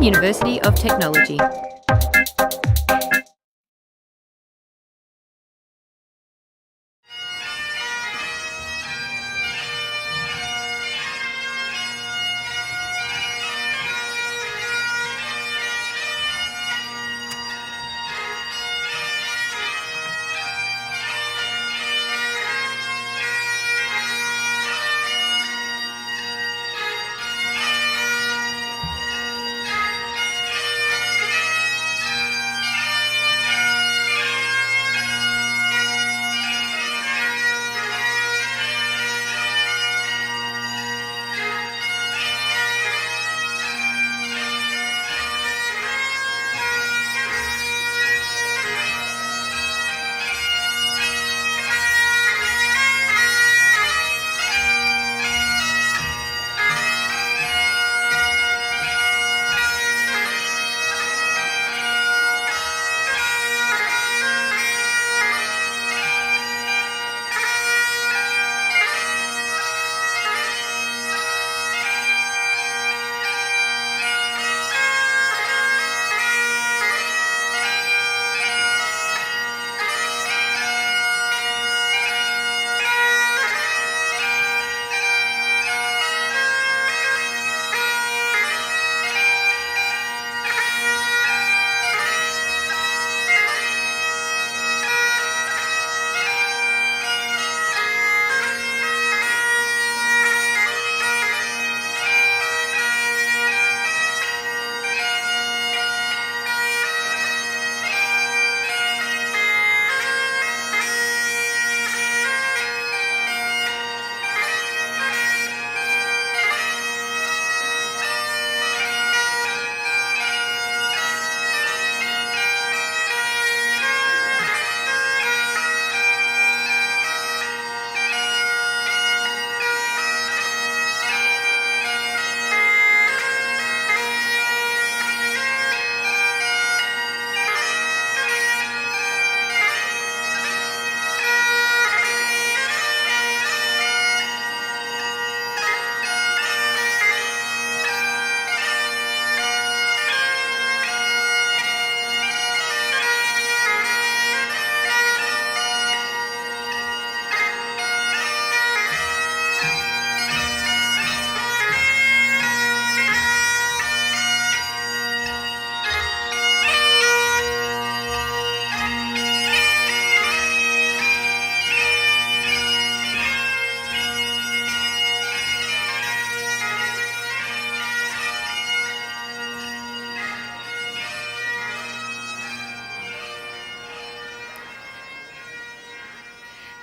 Swinburne University of Technology.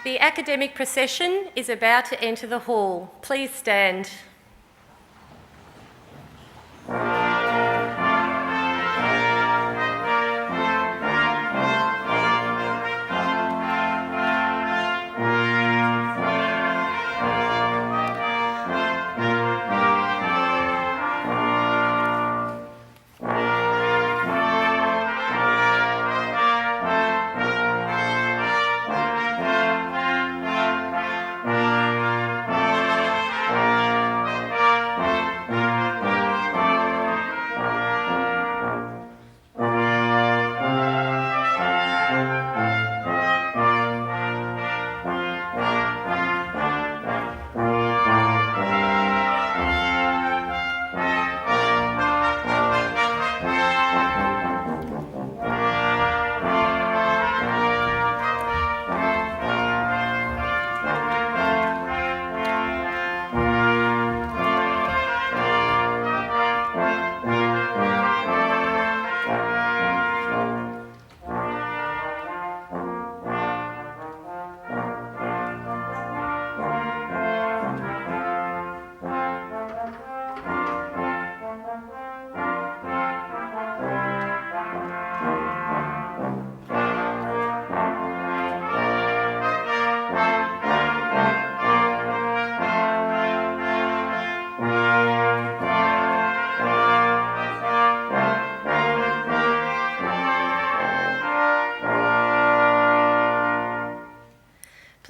The academic procession is about to enter the hall. Please stand.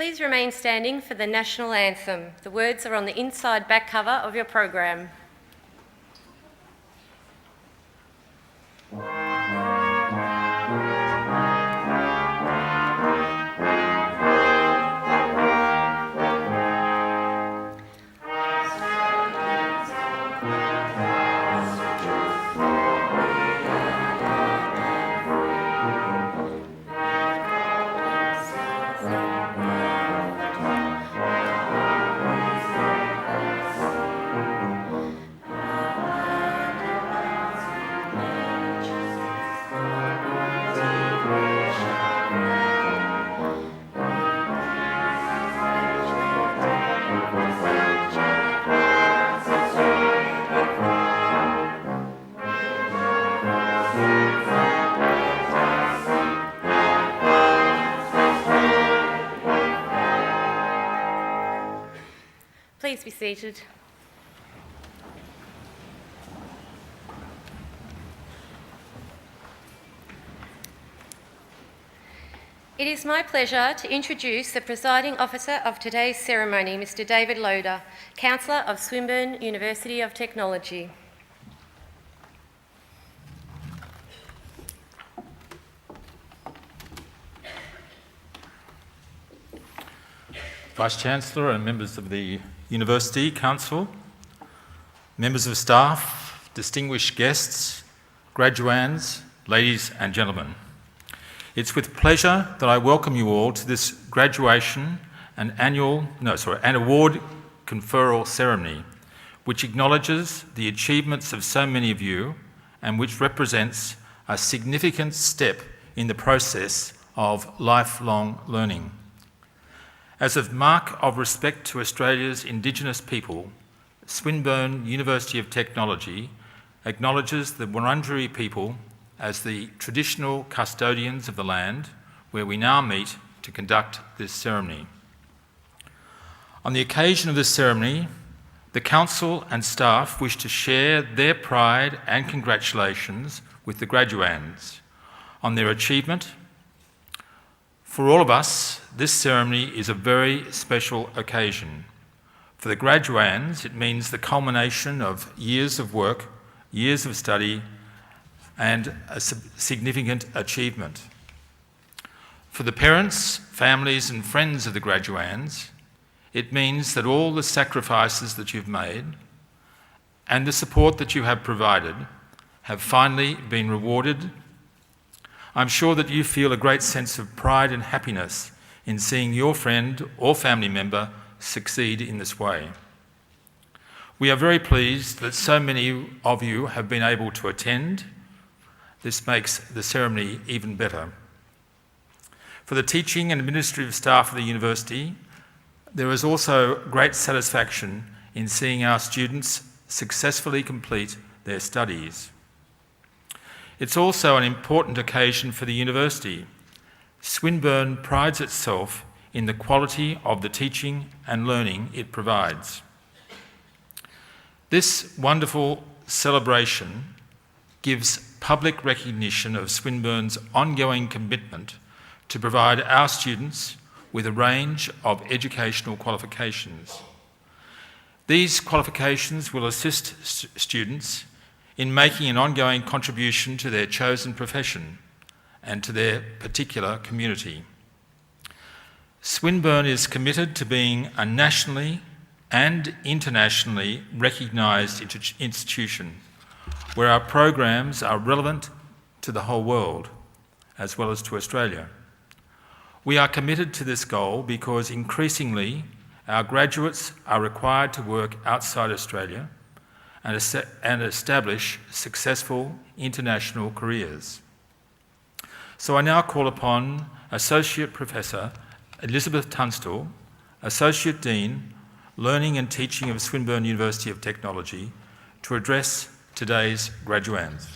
Please remain standing for the national anthem. The words are on the inside back cover of your program. seated. It is my pleasure to introduce the presiding officer of today's ceremony, Mr. David Loader, Councillor of Swinburne University of Technology. Vice-Chancellor and members of the University Council, members of staff, distinguished guests, graduands, ladies and gentlemen. It's with pleasure that I welcome you all to this graduation and award conferral ceremony, which acknowledges the achievements of so many of you and which represents a significant step in the process of lifelong learning. As a mark of respect to Australia's Indigenous people, Swinburne University of Technology acknowledges the Wurundjeri people as the traditional custodians of the land where we now meet to conduct this ceremony. On the occasion of this ceremony, the Council and staff wish to share their pride and congratulations with the graduands on their achievement. For all of us, this ceremony is a very special occasion. For the graduands, it means the culmination of years of work, years of study, and a significant achievement. For the parents, families and friends of the graduands, it means that all the sacrifices that you've made and the support that you have provided have finally been rewarded. I'm sure that you feel a great sense of pride and happiness in seeing your friend or family member succeed in this way. We are very pleased that so many of you have been able to attend. This makes the ceremony even better. For the teaching and administrative staff of the university, there is also great satisfaction in seeing our students successfully complete their studies. It's also an important occasion for the university. Swinburne prides itself in the quality of the teaching and learning it provides. This wonderful celebration gives public recognition of Swinburne's ongoing commitment to provide our students with a range of educational qualifications. These qualifications will assist students in making an ongoing contribution to their chosen profession and to their particular community. Swinburne is committed to being a nationally and internationally recognised institution where our programs are relevant to the whole world, as well as to Australia. We are committed to this goal because increasingly our graduates are required to work outside Australia and establish successful international careers. So I now call upon Associate Professor Elizabeth Tunstall, Associate Dean, Learning and Teaching of Swinburne University of Technology, to address today's graduands.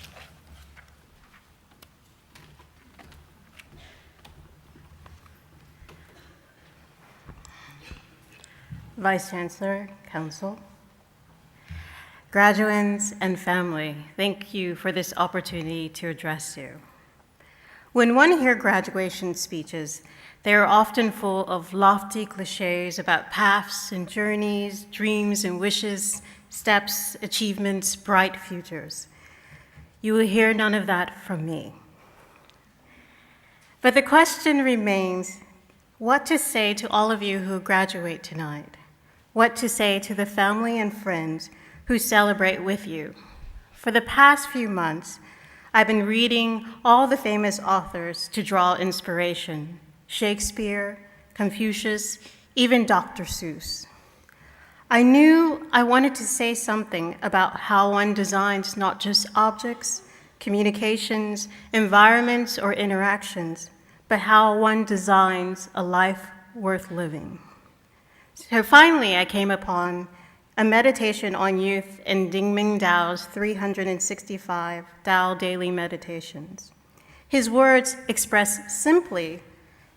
Vice-Chancellor, Council, graduands and family, thank you for this opportunity to address you. When one hears graduation speeches, they are often full of lofty cliches about paths and journeys, dreams and wishes, steps, achievements, bright futures. You will hear none of that from me. But the question remains, what to say to all of you who graduate tonight? What to say to the family and friends who celebrate with you? For the past few months, I've been reading all the famous authors to draw inspiration: Shakespeare, Confucius, even Dr. Seuss. I knew I wanted to say something about how one designs not just objects, communications, environments, or interactions, but how one designs a life worth living. So finally, I came upon a meditation on youth in Dingming Dao's 365 Dao Daily Meditations. His words express simply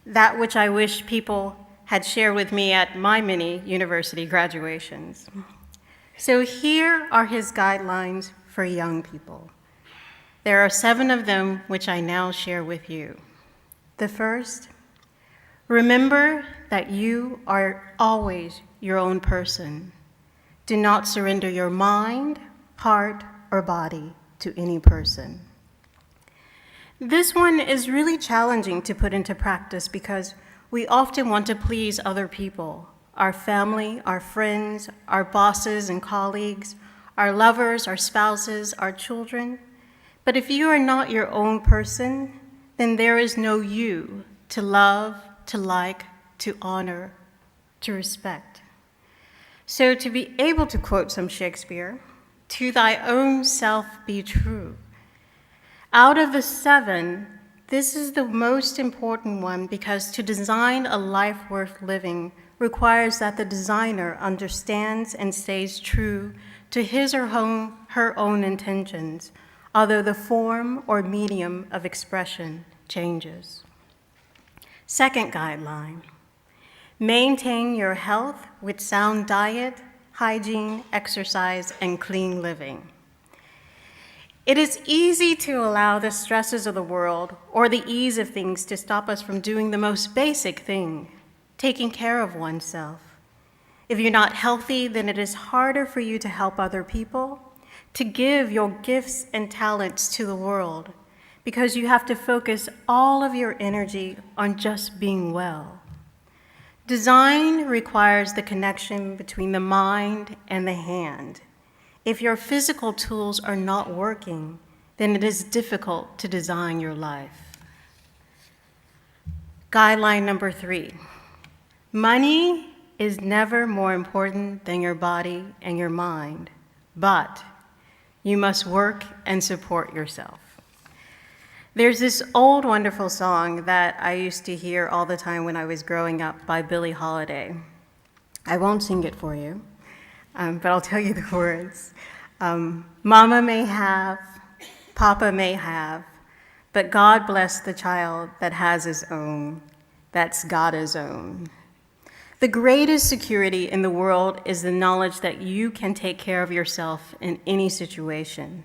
that which I wish people had shared with me at my many university graduations. So here are his guidelines for young people. There are 7 of them which I now share with you. The first, remember that you are always your own person. Do not surrender your mind, heart, or body to any person. This one is really challenging to put into practice because we often want to please other people, our family, our friends, our bosses and colleagues, our lovers, our spouses, our children. But if you are not your own person, then there is no you to love, to like, to honor, to respect. So to be able to quote some Shakespeare, to thy own self be true. Out of the 7, this is the most important one because to design a life worth living requires that the designer understands and stays true to his or her own intentions, although the form or medium of expression changes. Second guideline, maintain your health with sound diet, hygiene, exercise, and clean living. It is easy to allow the stresses of the world or the ease of things to stop us from doing the most basic thing, taking care of oneself. If you're not healthy, then it is harder for you to help other people, to give your gifts and talents to the world, because you have to focus all of your energy on just being well. Design requires the connection between the mind and the hand. If your physical tools are not working, then it is difficult to design your life. Guideline number 3, money is never more important than your body and your mind, but you must work and support yourself. There's this old wonderful song that I used to hear all the time when I was growing up by Billie Holiday. I won't sing it for you, but I'll tell you the words. Mama may have, Papa may have, but God bless the child that has his own. That's God's own. The greatest security in the world is the knowledge that you can take care of yourself in any situation.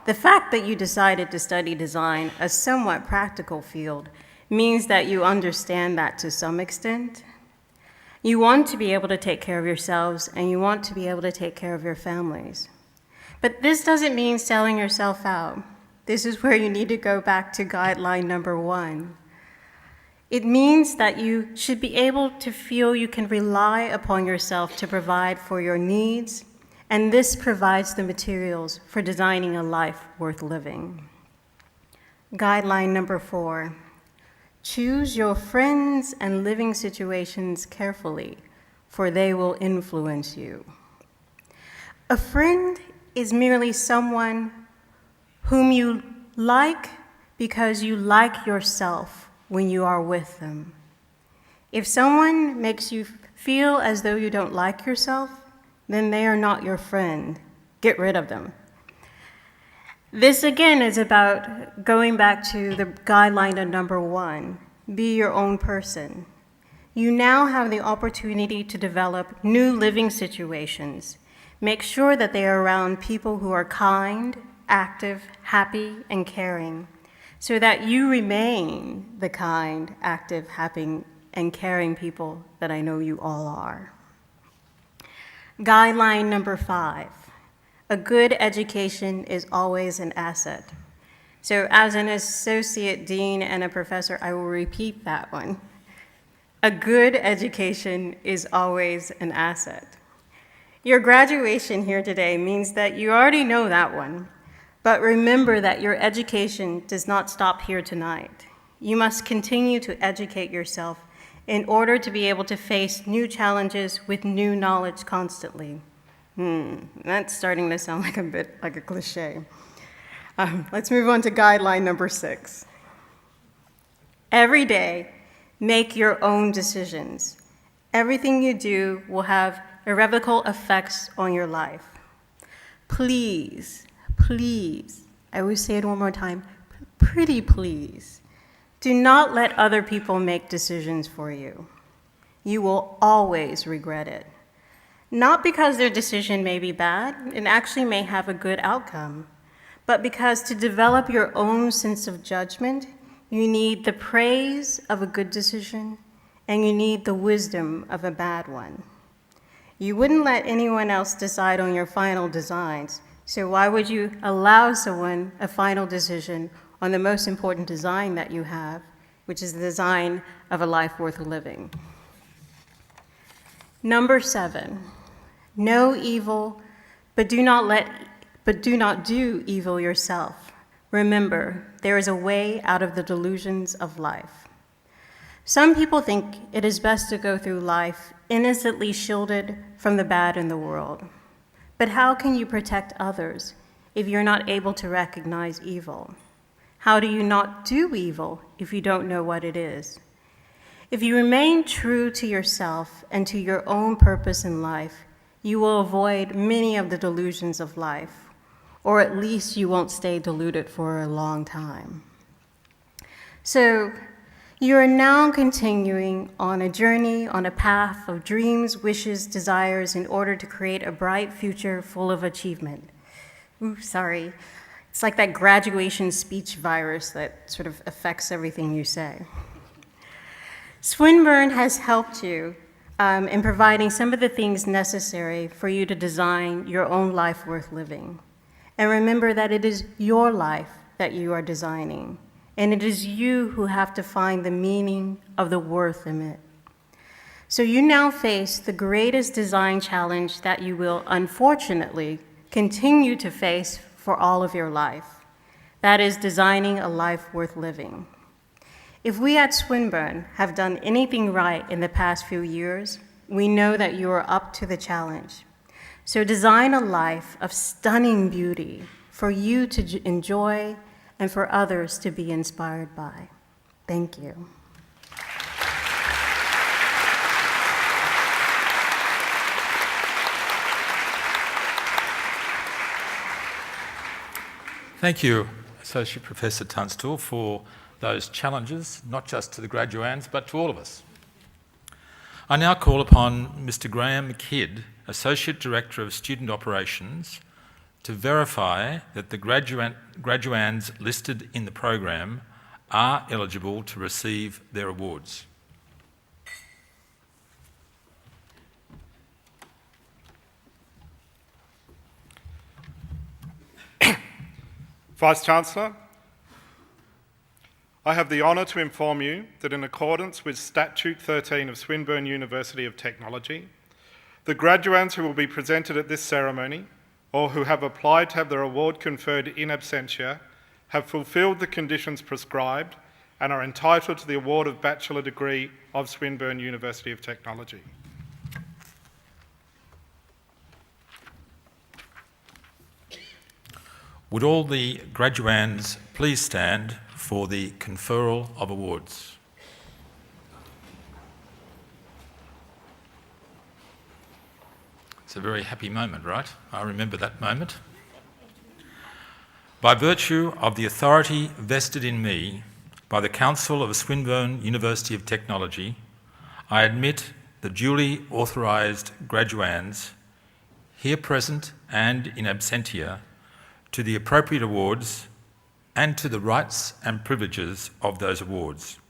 The fact that you decided to study design, a somewhat practical field, means that you understand that to some extent. You want to be able to take care of yourselves, and you want to be able to take care of your families. But this doesn't mean selling yourself out. This is where you need to go back to guideline number 1. It means that you should be able to feel you can rely upon yourself to provide for your needs, and this provides the materials for designing a life worth living. Guideline number 4, choose your friends and living situations carefully, for they will influence you. A friend is merely someone whom you like because you like yourself when you are with them. If someone makes you feel as though you don't like yourself, then they are not your friend. Get rid of them. This again is about going back to the guideline of number 1, be your own person. You now have the opportunity to develop new living situations. Make sure that they are around people who are kind, active, happy, and caring, so that you remain the kind, active, happy, and caring people that I know you all are. Guideline number 5, a good education is always an asset. So as an associate dean and a professor, I will repeat that one. A good education is always an asset. Your graduation here today means that you already know that one, but remember that your education does not stop here tonight. You must continue to educate yourself in order to be able to face new challenges with new knowledge constantly. That's starting to sound like a bit like a cliche. Let's move on to guideline number 6. Every day, make your own decisions. Everything you do will have irrevocable effects on your life. Please, please, I will say it one more time, pretty please, do not let other people make decisions for you. You will always regret it. Not because their decision may be bad, it actually may have a good outcome, but because to develop your own sense of judgment, you need the praise of a good decision and you need the wisdom of a bad one. You wouldn't let anyone else decide on your final designs, so why would you allow someone a final decision on the most important design that you have, which is the design of a life worth living? Number 7, know evil, but do not do evil yourself. Remember, there is a way out of the delusions of life. Some people think it is best to go through life innocently shielded from the bad in the world. But how can you protect others if you're not able to recognize evil? How do you not do evil if you don't know what it is? If you remain true to yourself and to your own purpose in life, you will avoid many of the delusions of life, or at least you won't stay deluded for a long time. So, you are now continuing on a journey, on a path of dreams, wishes, desires in order to create a bright future full of achievement. Sorry. It's like that graduation speech virus that sort of affects everything you say. Swinburne has helped you in providing some of the things necessary for you to design your own life worth living. And remember that it is your life that you are designing. And it is you who have to find the meaning of the worth in it. So you now face the greatest design challenge that you will, unfortunately, continue to face for all of your life. That is designing a life worth living. If we at Swinburne have done anything right in the past few years, we know that you are up to the challenge. So design a life of stunning beauty for you to enjoy and for others to be inspired by. Thank you. Thank you, Associate Professor Tunstall, for those challenges, not just to the graduands, but to all of us. I now call upon Mr. Graham Kidd, Associate Director of Student Operations, to verify that the graduands listed in the program are eligible to receive their awards. Vice-Chancellor, I have the honour to inform you that in accordance with Statute 13 of Swinburne University of Technology, the graduands who will be presented at this ceremony or who have applied to have their award conferred in absentia have fulfilled the conditions prescribed and are entitled to the award of bachelor degree of Swinburne University of Technology. Would all the graduands please stand for the conferral of awards? It's a very happy moment, right? I remember that moment. By virtue of the authority vested in me by the Council of Swinburne University of Technology, I admit the duly authorised graduands, here present and in absentia, to the appropriate awards and to the rights and privileges of those awards.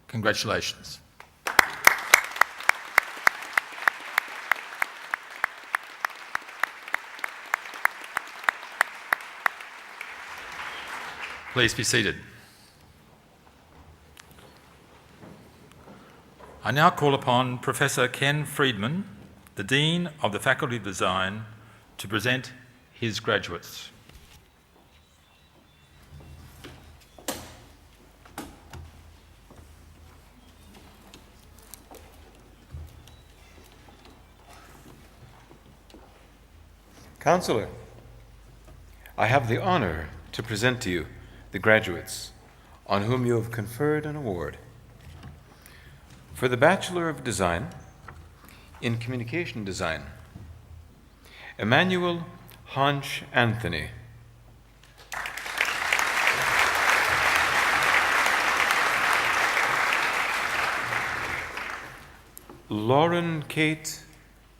Congratulations. Please be seated. I now call upon Professor Ken Friedman, the Dean of the Faculty of Design, to present his graduates. Councillor, I have the honour to present to you the graduates on whom you have conferred an award. For the Bachelor of Design in Communication Design, Emmanuel Honch Anthony. Lauren Kate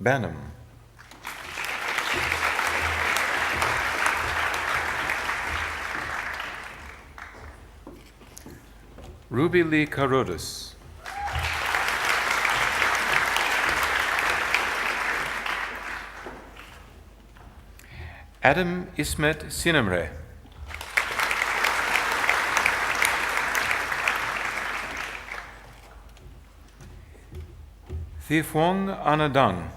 Banham. Ruby Lee Carotis. Adam Ismet Sinemre. Thifwong Anadan.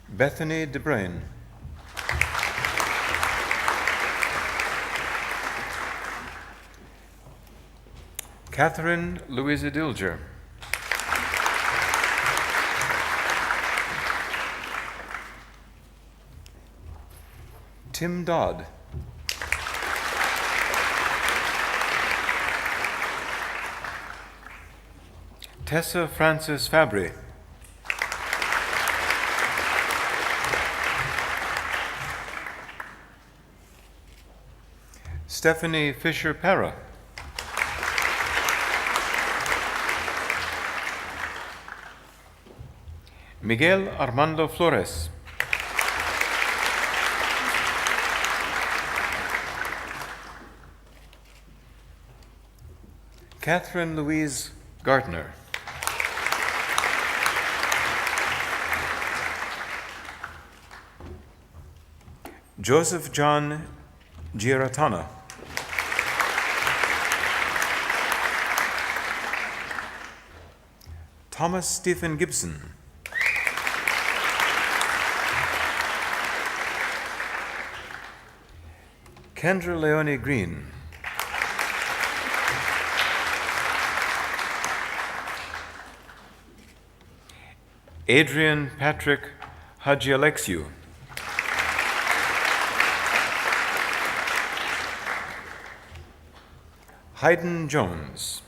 Bethany DeBrain. Catherine Louisa Dilger. Tim Dodd. Tessa Frances Fabry. Stephanie Fisher-Para. Miguel Armando Flores. Catherine Louise Gardner. Joseph John Giratana. Thomas Stephen Gibson. Kendra Leonie Green. Adrian Patrick Hagialexiou. Hayden Jones.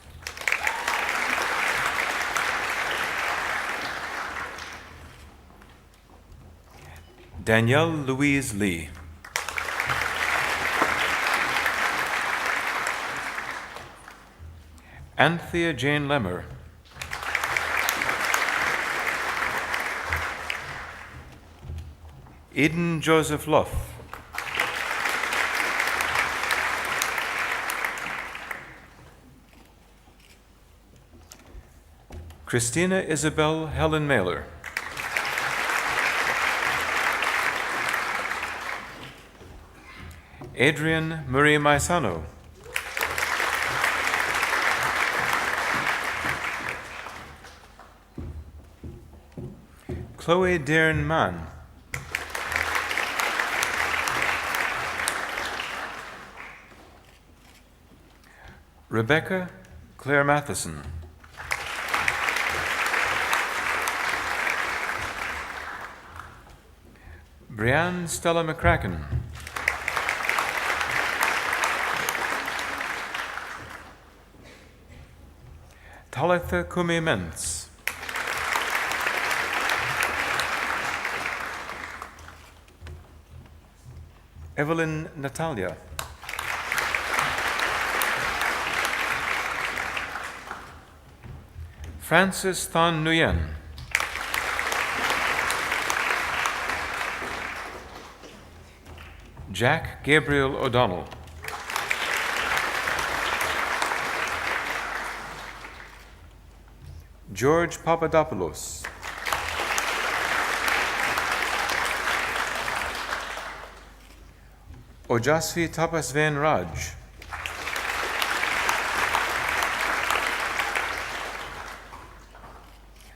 Danielle Louise Lee. Anthea Jane Lemmer. Eden Joseph Luff. Christina Isabel Helen Mailer. Adrian Murray Maisano. Chloe Dearn Mann. Rebecca Claire Matheson. Brianne Stella McCracken. Talitha Kumi Mentz. Evelyn Natalia. Francis Thon Nguyen. Jack Gabriel O'Donnell. George Papadopoulos. Ojasvi Tapasven Raj.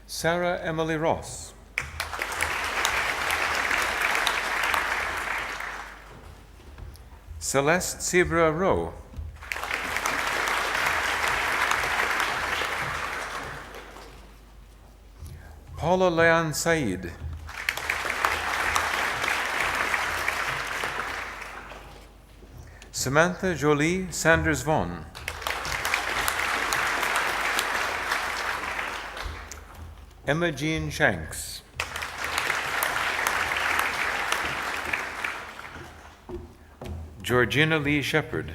Sarah Emily Ross. Celeste Sibra Rowe. Paula Leon Said. Samantha Jolie Sanders Vaughan. Emma Jean Shanks. Georgina Lee Shepard.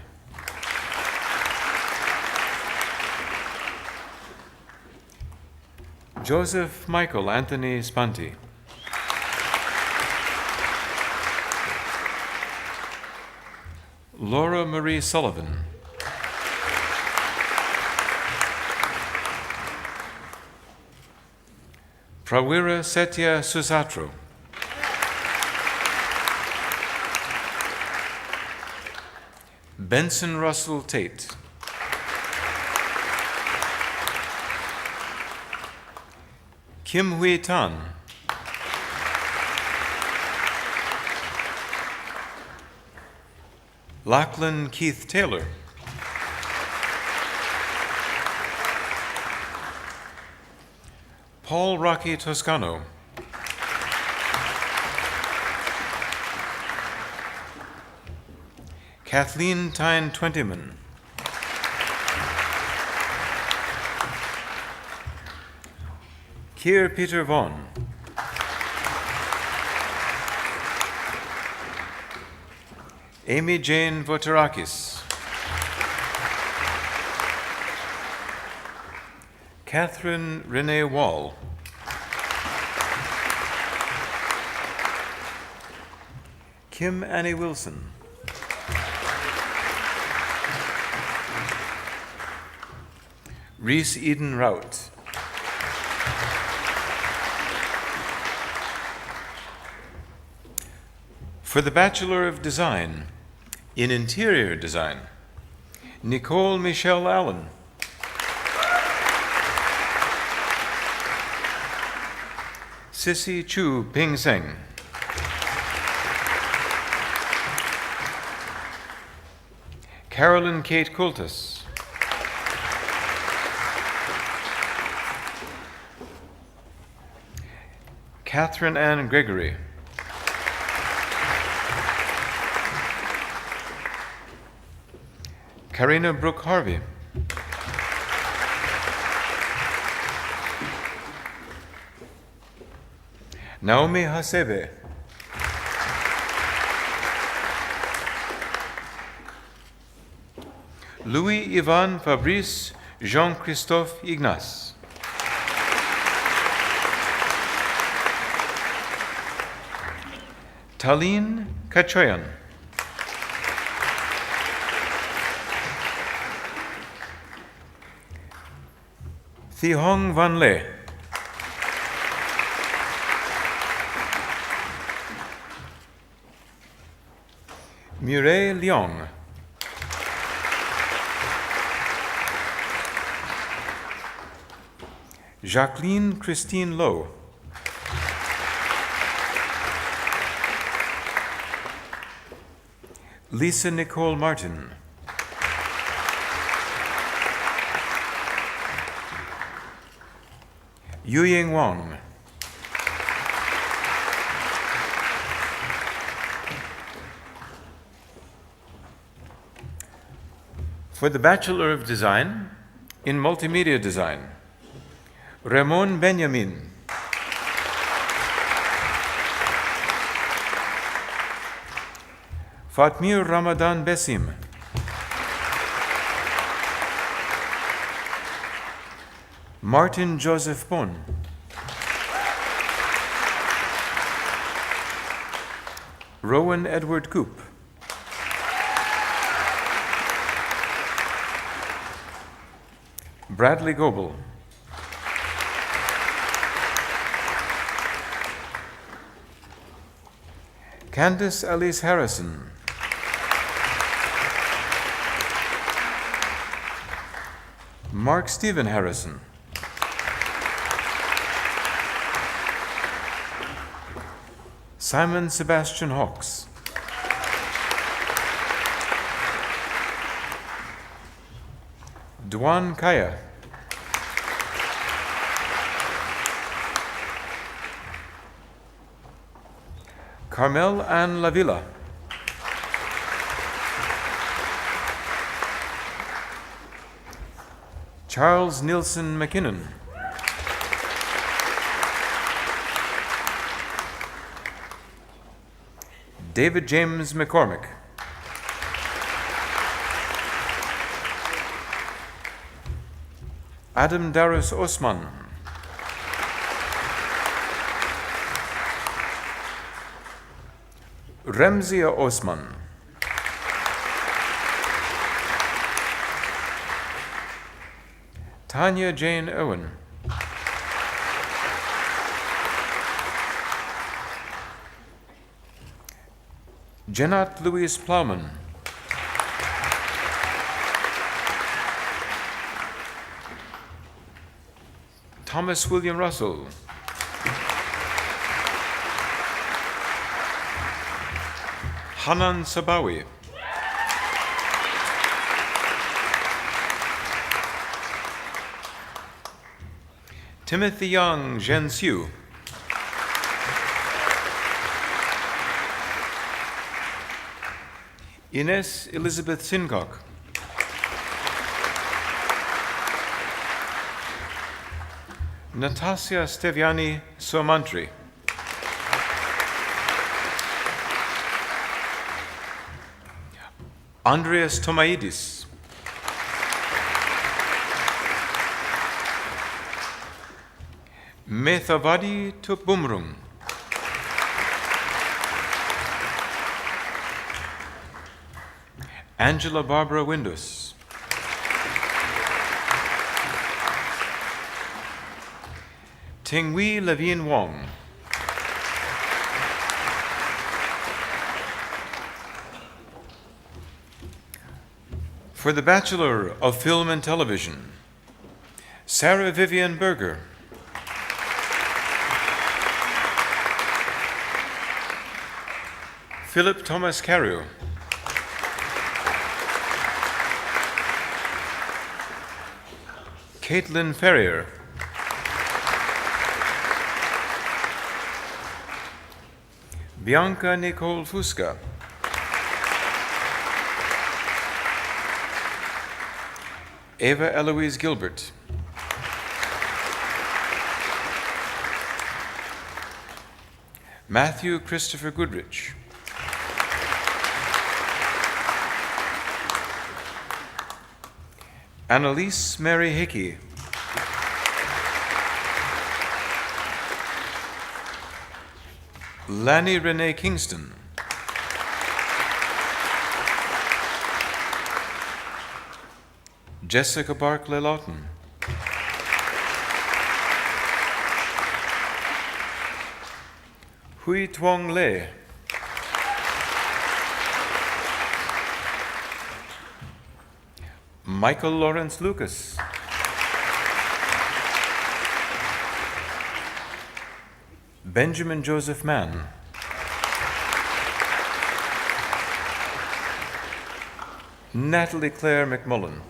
Joseph Michael Anthony Spanti. Laura Marie Sullivan. Prawira Setya Susatro. Benson Russell Tate. Kim Hui Tan. Lachlan Keith Taylor. Paul Rocky Toscano. Kathleen Tyne Twentyman. Keir Peter Vaughan. Amy Jane Votarakis. Catherine Renee Wall. Kim Annie Wilson. Reese Eden Rout. For the Bachelor of Design in Interior Design, Nicole Michelle Allen. Sissy Chu Ping Seng. Carolyn Kate Coultus. Catherine Ann Gregory. Karina Brooke Harvey. Naomi Hasebe. Louis Ivan Fabrice Jean-Christophe Ignace. Taline Kachoyan. Thihong Van Le. Mireille Leong. Jacqueline Christine Lowe. Lisa Nicole Martin. Yuying Wang. For the Bachelor of Design in Multimedia Design, Ramon Benjamin. Fatmir Ramadan Besim. Martin Joseph Bon. Rowan Edward Coop. Bradley Goebel. Candice Alice Harrison. Mark Stephen Harrison. Simon Sebastian Hawkes. Duan Kaya. Carmel Ann Lavilla. Charles Nielsen McKinnon. David James McCormick. Adam Darius Osman. Remzia Osman. Tanya Jane Owen. Jenat Louise Plowman. Thomas William Russell. Hanan Sabawi. Timothy Young Zhen Xiu. Ines Elizabeth Sincock. Natasya Steviani Somantri. Andreas Tomaidis. Methavadi Tupumrung. Angela Barbara Windus. Tingwei Levine Wong. For the Bachelor of Film and Television, Sarah Vivian Berger. Philip Thomas Carew. Caitlin Ferrier. Bianca Nicole Fusca. Eva Eloise Gilbert. Matthew Christopher Goodrich. Annalise Mary Hickey. Lanny Renee Kingston. Jessica Barclay Lawton. Hui Tuong Le. Michael Lawrence Lucas. Benjamin Joseph Mann. Natalie Claire McMullen.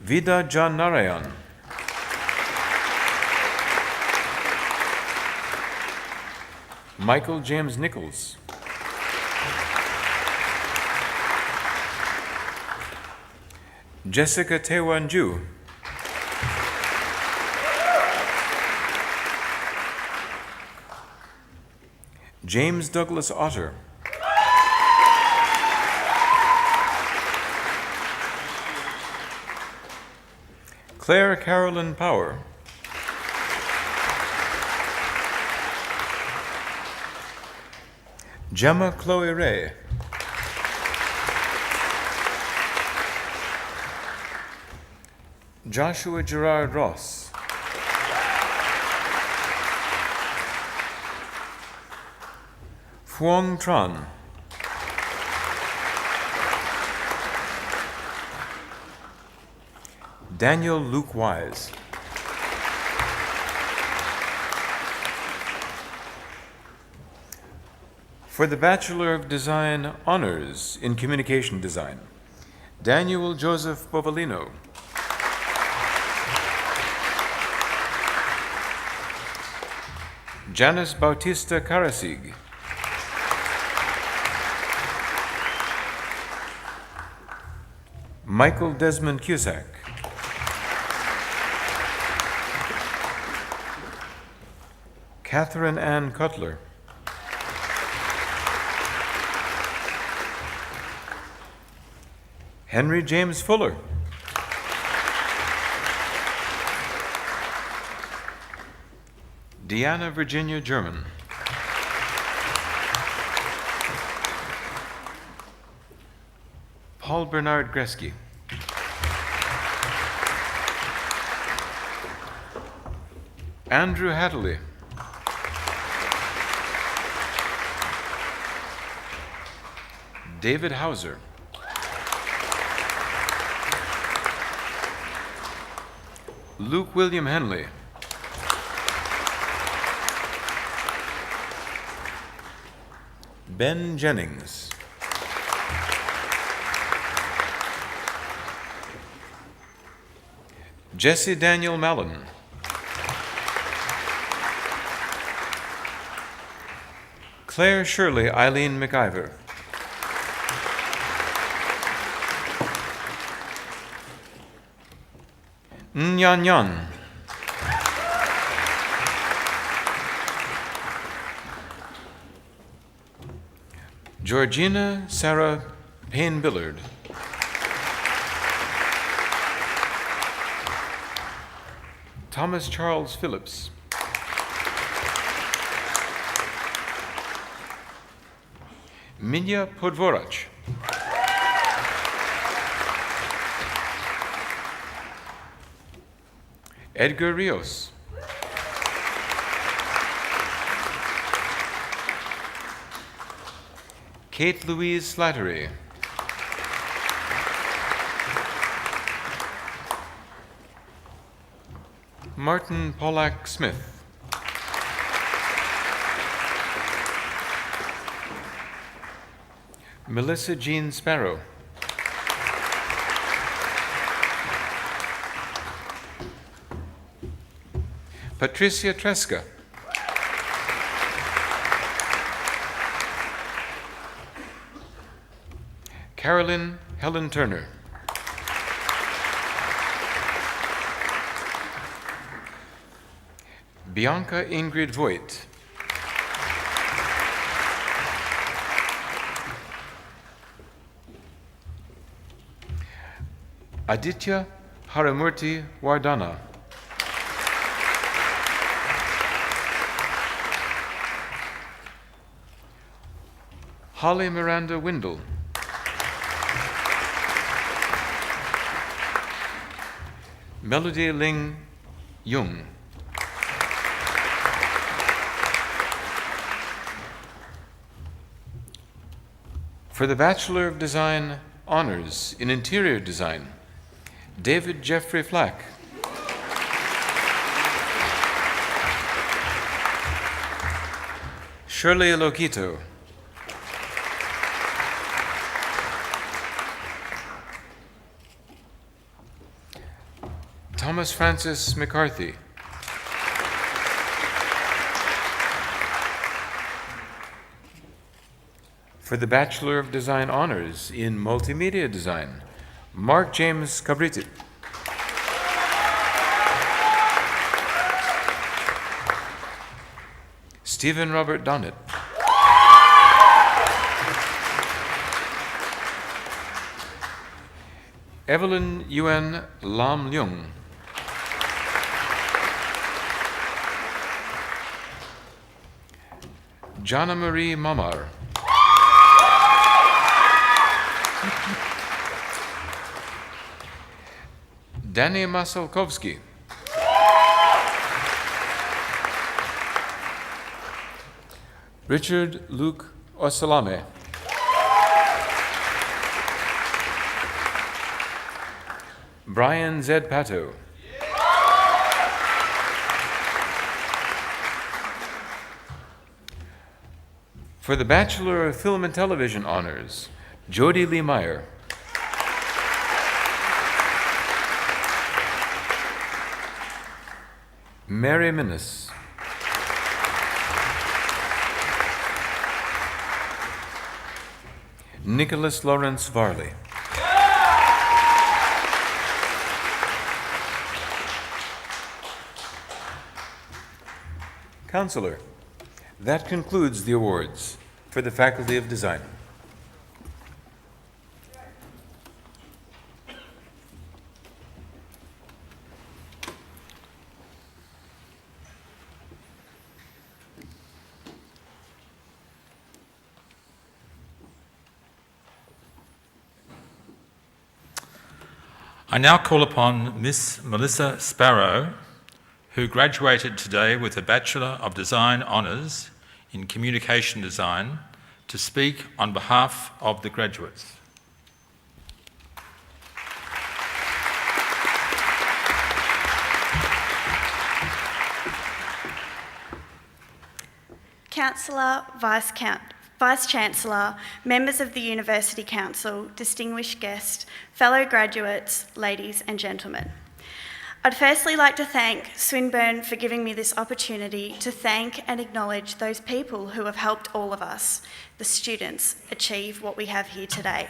Vida John Narayan. Michael James Nichols. Jessica Tewan-Ju. James Douglas Otter. Claire Carolyn Power. Gemma Chloe Ray. Joshua Gerard Ross. Phuong Tran. Daniel Luke Wise. For the Bachelor of Design Honors in Communication Design, Daniel Joseph Bovalino. Janice Bautista Karasig. Michael Desmond Cusack. Catherine Ann Cutler. Henry James Fuller. Deanna Virginia German. Paul Bernard Gresky. Andrew Hadley. David Hauser. Luke William Henley. Ben Jennings. Jesse Daniel Mallon. Claire Shirley Eileen McIver. Nyan Nyan. Georgina Sarah Payne-Billard. Thomas Charles Phillips. Minya Podvorach. Edgar Rios. Kate Louise Slattery. Martin Pollack Smith. Melissa Jean Sparrow. Patricia Tresca. Carolyn Helen Turner. Bianca Ingrid Voigt. Aditya Haramurti Wardana. Holly Miranda Windle. Melody Ling Jung. For the Bachelor of Design Honors in Interior Design, David Jeffrey Flack. Shirley Loquito. Thomas Francis McCarthy. For the Bachelor of Design Honors in Multimedia Design, Mark James Cabriti. Stephen Robert Donnet. Evelyn Yuen Lam Leung. Jana Marie Mamar. Danny Masalkovsky. Richard Luke Osalame. Brian Zed Pato. For the Bachelor of Film and Television Honors, Jody Lee Meyer. Mary Minnis. Nicholas Lawrence Varley. Counselor, that concludes the awards for the Faculty of Design. I now call upon Miss Melissa Sparrow, who graduated today with a Bachelor of Design Honours in Communication Design, to speak on behalf of the graduates. Councillor, Vice-Chancellor, members of the University Council, distinguished guests, fellow graduates, ladies and gentlemen. I'd firstly like to thank Swinburne for giving me this opportunity to thank and acknowledge those people who have helped all of us, the students, achieve what we have here today.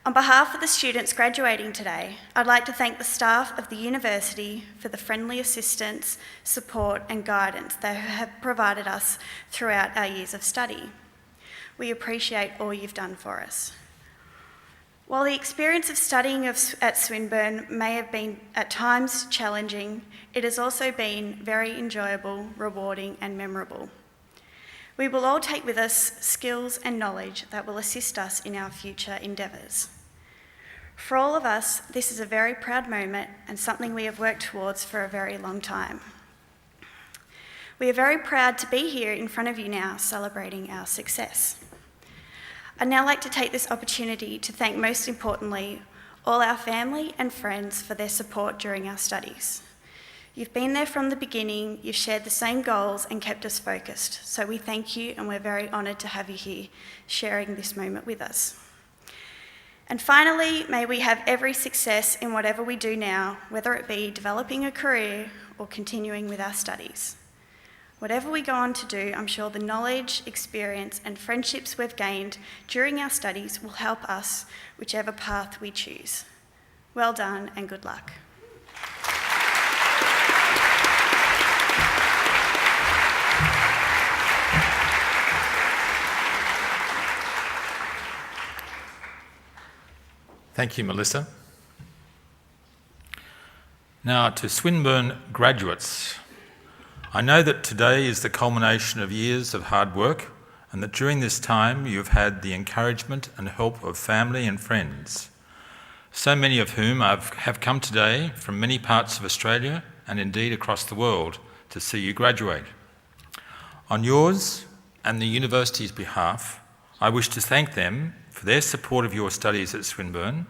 On behalf of the students graduating today, I'd like to thank the staff of the university for the friendly assistance, support and guidance they have provided us throughout our years of study. We appreciate all you've done for us. While the experience of studying at Swinburne may have been at times challenging, it has also been very enjoyable, rewarding and memorable. We will all take with us skills and knowledge that will assist us in our future endeavours. For all of us, this is a very proud moment and something we have worked towards for a very long time. We are very proud to be here in front of you now, celebrating our success. I'd now like to take this opportunity to thank, most importantly, all our family and friends for their support during our studies. You've been there from the beginning, you've shared the same goals and kept us focused, so we thank you and we're very honoured to have you here sharing this moment with us. And finally, may we have every success in whatever we do now, whether it be developing a career or continuing with our studies. Whatever we go on to do, I'm sure the knowledge, experience and friendships we've gained during our studies will help us whichever path we choose. Well done and good luck. Thank you, Melissa. Now to Swinburne graduates. I know that today is the culmination of years of hard work and that during this time you've had the encouragement and help of family and friends, so many of whom have come today from many parts of Australia and indeed across the world to see you graduate. On yours and the university's behalf, I wish to thank them for their support of your studies at Swinburne.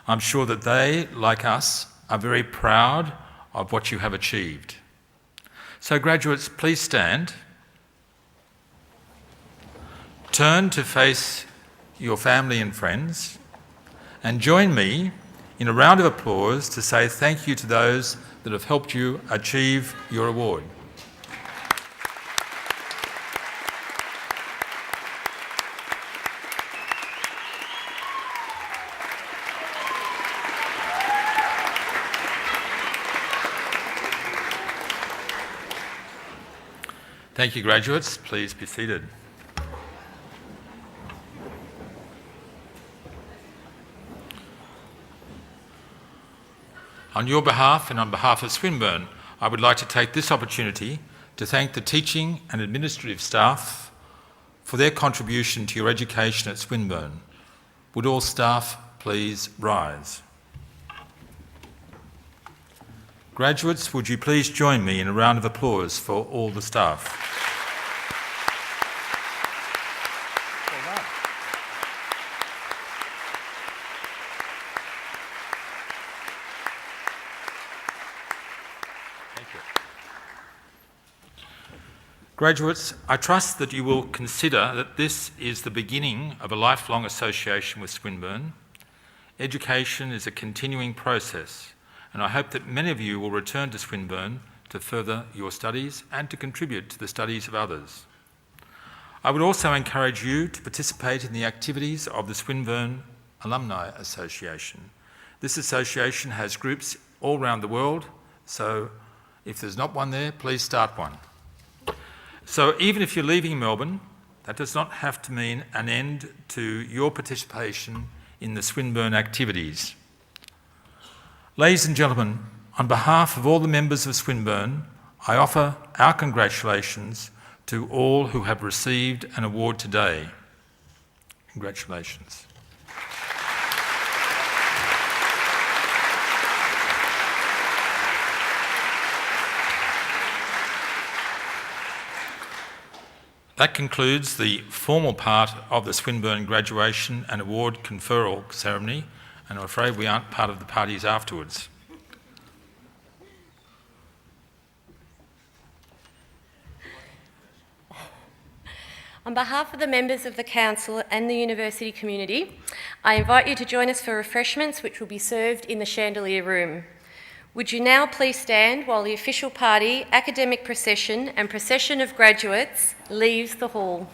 I'm sure that they, like us, are very proud of what you have achieved. So graduates, please stand. Turn to face your family and friends and join me in a round of applause to say thank you to those that have helped you achieve your award. Thank you, graduates. Please be seated. On your behalf and on behalf of Swinburne, I would like to take this opportunity to thank the teaching and administrative staff for their contribution to your education at Swinburne. Would all staff please rise? Graduates, would you please join me in a round of applause for all the staff? Well done. Thank you. Graduates, I trust that you will consider that this is the beginning of a lifelong association with Swinburne. Education is a continuing process, and I hope that many of you will return to Swinburne to further your studies and to contribute to the studies of others. I would also encourage you to participate in the activities of the Swinburne Alumni Association. This association has groups all around the world, so if there's not one there, please start one. So even if you're leaving Melbourne, that does not have to mean an end to your participation in the Swinburne activities. Ladies and gentlemen, on behalf of all the members of Swinburne, I offer our congratulations to all who have received an award today. Congratulations. That concludes the formal part of the Swinburne graduation and award conferral ceremony, and I'm afraid we aren't part of the parties afterwards. On behalf of the members of the Council and the university community, I invite you to join us for refreshments which will be served in the Chandelier Room. Would you now please stand while the official party, academic procession and procession of graduates leaves the hall.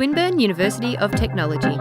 Swinburne University of Technology.